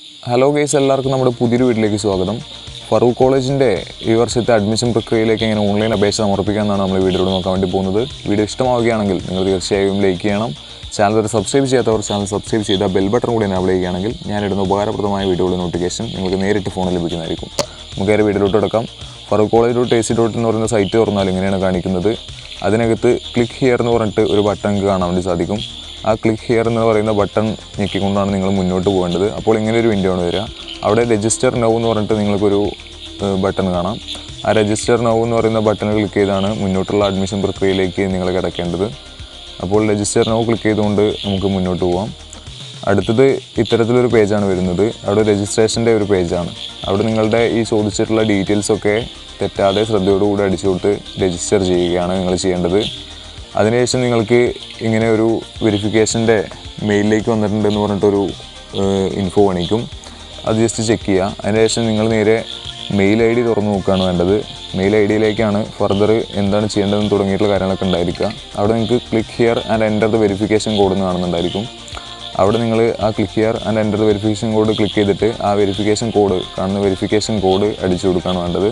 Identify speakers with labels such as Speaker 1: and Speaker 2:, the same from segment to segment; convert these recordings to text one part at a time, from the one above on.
Speaker 1: Hello guys, എല്ലാവർക്കും നമ്മുടെ പുതിയൊരു വീട്ടിലേക്ക് സ്വാഗതം. ഫറൂഖ് കോളേജിൻ്റെ ഈ വർഷത്തെ അഡ്മിഷൻ പ്രക്രിയയിലേക്ക് എങ്ങനെ ഓൺലൈൻ അപേക്ഷ സമർപ്പിക്കാമെന്നാണ് നമ്മൾ വീഡിയോയിൽ നോക്കാൻ വേണ്ടി പോകുന്നത്. വീഡിയോ ഇഷ്ടമാവുകയാണെങ്കിൽ നിങ്ങൾ തീർച്ചയായും ലൈക്ക് ചെയ്യണം. ചാനൽ വരെ സബ്സ്ക്രൈബ് ചെയ്യാത്തവർ ചാനൽ സബ്സ്ക്രൈബ് ചെയ്താൽ ബെൽ ബട്ടൺ കൂടി എനേബിൾ ചെയ്യുകയാണെങ്കിൽ ഞാനിടുന്ന ഉപകാരപ്രദമായ വീഡിയോയുടെ നോട്ടിഫിക്കേഷൻ നിങ്ങൾക്ക് നേരിട്ട് ഫോണിൽ ലഭിക്കുന്നതായിരിക്കും. നമുക്ക് നേരെ വീഡിയോയിലോട്ട് കിടക്കാം. ഫറൂഖ് കോളേജ്.ac.in എന്ന് പറയുന്ന സൈറ്റ് തുറന്നാൽ ഇങ്ങനെയാണ് കാണിക്കുന്നത്. അതിനകത്ത് ക്ലിക്ക് ഹിയർ എന്ന് പറഞ്ഞിട്ട് ഒരു ബട്ടൺ കാണാൻ വേണ്ടി സാധിക്കും. ആ ക്ലിക്ക് ഹിയർ എന്ന് പറയുന്ന ബട്ടൺ ഞെക്കിക്കൊണ്ടാണ് നിങ്ങൾ മുന്നോട്ട് പോകേണ്ടത്. അപ്പോൾ ഇങ്ങനെ ഒരു വിൻഡോ ആണ് വരിക. അവിടെ രജിസ്റ്റർ നൗ എന്ന് പറഞ്ഞിട്ട് നിങ്ങൾക്കൊരു ബട്ടൺ കാണാം. ആ രജിസ്റ്റർ നൗ എന്ന് പറയുന്ന ബട്ടൺ ക്ലിക്ക് ചെയ്താണ് മുന്നോട്ടുള്ള അഡ്മിഷൻ പ്രക്രിയയിലേക്ക് നിങ്ങൾ കിടക്കേണ്ടത്. അപ്പോൾ രജിസ്റ്റർ നൗ ക്ലിക്ക് ചെയ്തുകൊണ്ട് നമുക്ക് മുന്നോട്ട് പോകാം. അടുത്തത് ഇത്തരത്തിലൊരു പേജാണ് വരുന്നത്. അവിടെ രജിസ്ട്രേഷൻ്റെ ഒരു പേജാണ്. അവിടെ നിങ്ങളുടെ ഈ ചോദിച്ചിട്ടുള്ള ഡീറ്റെയിൽസൊക്കെ തെറ്റാതെ ശ്രദ്ധയോടുകൂടി അടിച്ചു കൊടുത്ത് രജിസ്റ്റർ ചെയ്യുകയാണ് നിങ്ങൾ ചെയ്യേണ്ടത്. അതിനുശേഷം നിങ്ങൾക്ക് ഇങ്ങനെ ഒരു വെരിഫിക്കേഷൻ്റെ മെയിലിലേക്ക് വന്നിട്ടുണ്ടെന്ന് പറഞ്ഞിട്ടൊരു ഇൻഫോ കാണിക്കും. അത് ജസ്റ്റ് ചെക്ക് ചെയ്യുക. അതിനുശേഷം നിങ്ങൾ നേരെ മെയിൽ ID തുറന്ന് നോക്കുകയാണ് വേണ്ടത്. മെയിൽ IDയിലേക്കാണ് ഫർദർ എന്താണ് ചെയ്യേണ്ടതെന്ന് തുടങ്ങിയിട്ടുള്ള കാര്യങ്ങളൊക്കെ ഉണ്ടായിരിക്കുക. അവിടെ നിങ്ങൾക്ക് click here and enter the verification code എന്ന് കാണുന്നുണ്ടായിരിക്കും. അവിടെ നിങ്ങൾ ആ click here and enter the verification code click ചെയ്തിട്ട് ആ വെരിഫിക്കേഷൻ കോഡ് വെരിഫിക്കേഷൻ കോഡ് അടിച്ചു കൊടുക്കുകയാണ് വേണ്ടത്.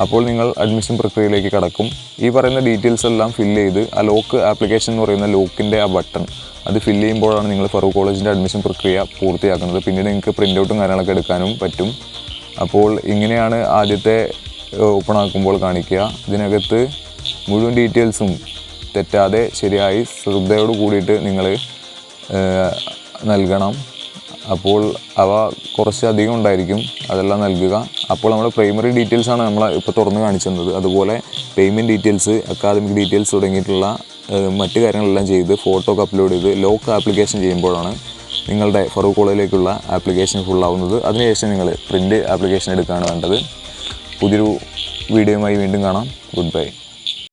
Speaker 1: അപ്പോൾ നിങ്ങൾ അഡ്മിഷൻ പ്രക്രിയയിലേക്ക് കടക്കും. ഈ പറയുന്ന ഡീറ്റെയിൽസ് എല്ലാം ഫില്ല് ചെയ്ത് ആ ലോക്ക് ആപ്ലിക്കേഷൻ എന്ന് പറയുന്ന ലോക്കിൻ്റെ ആ ബട്ടൺ അത് ഫില്ല് ചെയ്യുമ്പോഴാണ് നിങ്ങൾ ഫറൂഖ് കോളേജിൻ്റെ അഡ്മിഷൻ പ്രക്രിയ പൂർത്തിയാക്കുന്നത്. പിന്നീട് നിങ്ങൾക്ക് പ്രിൻ്റ് ഔട്ടും കാര്യങ്ങളൊക്കെ എടുക്കാനും പറ്റും. അപ്പോൾ ഇങ്ങനെയാണ് ആദ്യത്തെ ഓപ്പൺ ആക്കുമ്പോൾ കാണിക്കുക. ഇതിനകത്ത് മുഴുവൻ ഡീറ്റെയിൽസും തെറ്റാതെ ശരിയായി ശ്രദ്ധയോട് കൂടിയിട്ട് നിങ്ങൾ നൽകണം. അപ്പോൾ അവ കുറച്ചധികം ഉണ്ടായിരിക്കും, അതെല്ലാം നൽകുക. അപ്പോൾ നമ്മുടെ പ്രൈമറി ഡീറ്റെയിൽസാണ് നമ്മൾ ഇപ്പോൾ തുറന്ന് കാണിച്ചിരുന്നത്. അതുപോലെ പേയ്മെൻറ്റ് ഡീറ്റെയിൽസ്, അക്കാദമിക് ഡീറ്റെയിൽസ് തുടങ്ങിയിട്ടുള്ള മറ്റു കാര്യങ്ങളെല്ലാം ചെയ്ത് ഫോട്ടോ ഒക്കെ അപ്ലോഡ് ചെയ്ത് ലോക്ക് ആപ്ലിക്കേഷൻ ചെയ്യുമ്പോഴാണ് നിങ്ങളുടെ ഫറൂഖ് കോളേജിലേക്കുള്ള ആപ്ലിക്കേഷൻ ഫുള്ളാവുന്നത്. അതിനുശേഷം നിങ്ങൾ പ്രിൻ്റ് ആപ്ലിക്കേഷൻ എടുക്കുകയാണ് വേണ്ടത്. പുതിയൊരു വീഡിയോയുമായി വീണ്ടും കാണാം. Good bye.